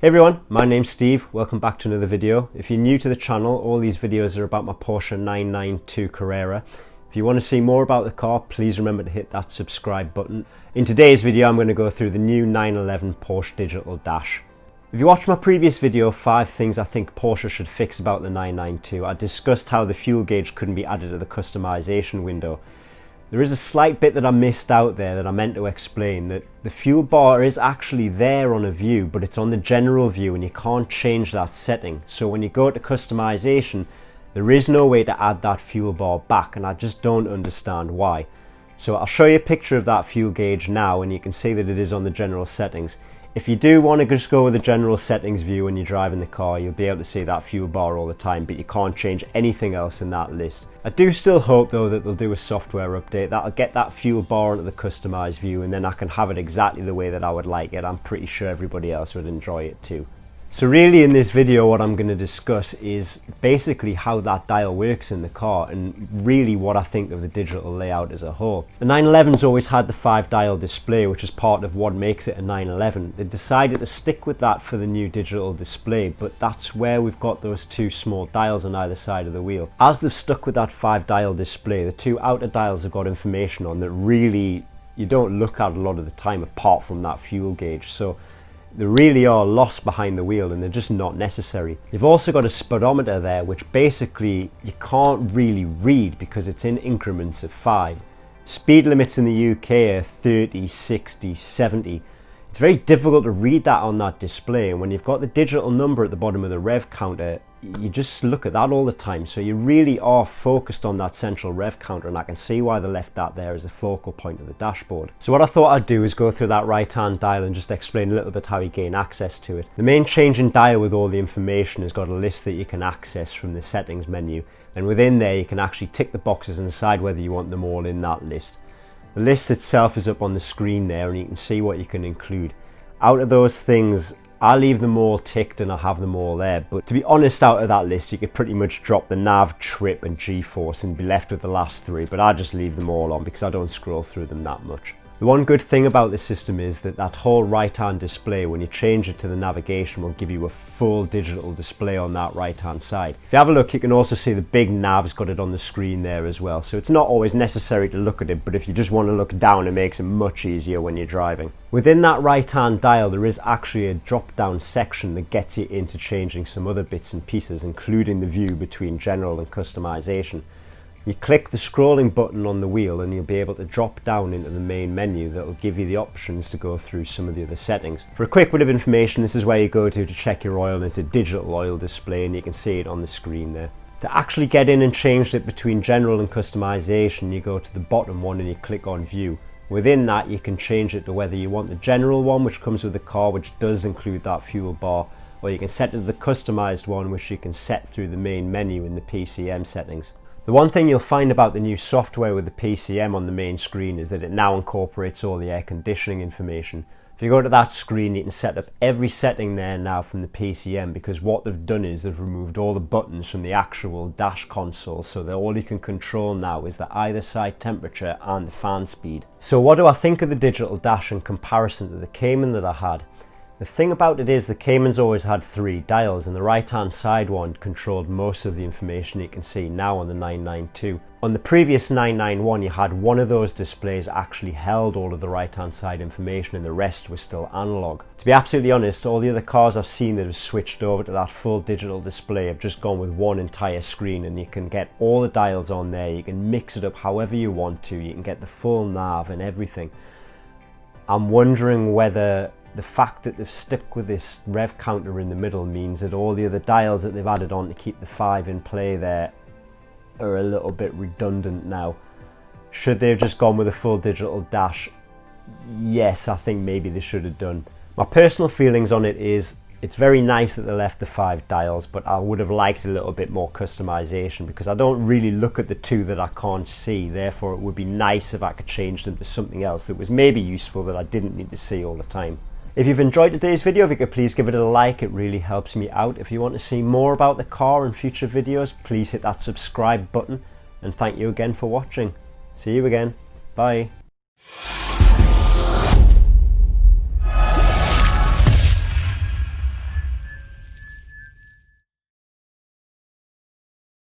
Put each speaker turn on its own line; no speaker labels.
Hey everyone, my name's Steve. Welcome back to another video. If you're new to the channel, all these videos are about my Porsche 992 Carrera. If you want to see more about the car, please remember to hit that subscribe button. In today's video, I'm going to go through the new 911 Porsche Digital Dash. If you watched my previous video, 5 things I think Porsche should fix about the 992, I discussed how the fuel gauge couldn't be added to the customization window. There is a slight bit that I missed out there that I meant to explain, that the fuel bar is actually there on a view, but it's on the general view and you can't change that setting. So when you go to customization, there is no way to add that fuel bar back, and I just don't understand why. So I'll show you a picture of that fuel gauge now and you can see that it is on the general settings. If you do want to just go with the general settings view when you're driving the car, you'll be able to see that fuel bar all the time, but you can't change anything else in that list. I do still hope though that they'll do a software update that'll get that fuel bar onto the customized view, and then I can have it exactly the way that I would like it. I'm pretty sure everybody else would enjoy it too. So really in this video what I'm going to discuss is basically how that dial works in the car and really what I think of the digital layout as a whole. The 911's always had the 5 dial display, which is part of what makes it a 911. They decided to stick with that for the new digital display, but that's where we've got those 2 small dials on either side of the wheel. As they've stuck with that 5 dial display, the 2 outer dials have got information on that really you don't look at a lot of the time apart from that fuel gauge. So they really are lost behind the wheel and they're just not necessary. You've also got a speedometer there, which basically you can't really read because it's in increments of 5. Speed limits in the UK are 30, 60, 70. It's very difficult to read that on that display, and when you've got the digital number at the bottom of the rev counter, you just look at that all the time. So you really are focused on that central rev counter, and I can see why they left that there as a focal point of the dashboard. So what I thought I'd do is go through that right hand dial and just explain a little bit how you gain access to it. The main change in dial with all the information has got a list that you can access from the settings menu, and within there you can actually tick the boxes and decide whether you want them all in that list. The list itself is up on the screen there and you can see what you can include. Out of those things, I leave them all ticked and I have them all there, but to be honest, out of that list you could pretty much drop the nav, trip and G-force and be left with the last 3, but I just leave them all on because I don't scroll through them that much. The one good thing about this system is that that whole right hand display, when you change it to the navigation, will give you a full digital display on that right hand side. If you have a look, you can also see the big nav's got it on the screen there as well, so it's not always necessary to look at it, but if you just want to look down, it makes it much easier when you're driving. Within that right hand dial there is actually a drop down section that gets you into changing some other bits and pieces, including the view between general and customization. You click the scrolling button on the wheel and you'll be able to drop down into the main menu that will give you the options to go through some of the other settings. For a quick bit of information, this is where you go to check your oil, and it's a digital oil display and you can see it on the screen there. To actually get in and change it between general and customization, you go to the bottom one and you click on view. Within that you can change it to whether you want the general one, which comes with the car, which does include that fuel bar, or you can set it to the customized one, which you can set through the main menu in the PCM settings. The one thing you'll find about the new software with the PCM on the main screen is that it now incorporates all the air conditioning information. If you go to that screen, you can set up every setting there now from the PCM, because what they've done is they've removed all the buttons from the actual dash console, so that all you can control now is the either side temperature and the fan speed. So what do I think of the digital dash in comparison to the Cayman that I had? The thing about it is the Cayman's always had 3 dials, and the right hand side one controlled most of the information you can see now on the 992. On the previous 991 you had one of those displays actually held all of the right hand side information and the rest was still analog. To be absolutely honest, all the other cars I've seen that have switched over to that full digital display have just gone with one entire screen, and you can get all the dials on there, you can mix it up however you want to, you can get the full nav and everything. I'm wondering whether the fact that they've stuck with this rev counter in the middle means that all the other dials that they've added on to keep the 5 in play there are a little bit redundant now. Should they have just gone with a full digital dash? Yes, I think maybe they should have done. My personal feelings on it is it's very nice that they left the 5 dials, but I would have liked a little bit more customization because I don't really look at the 2 that I can't see. Therefore it would be nice if I could change them to something else that was maybe useful that I didn't need to see all the time. If you've enjoyed today's video, if you could please give it a like, it really helps me out. If you want to see more about the car in future videos, please hit that subscribe button, and thank you again for watching. See you again. Bye.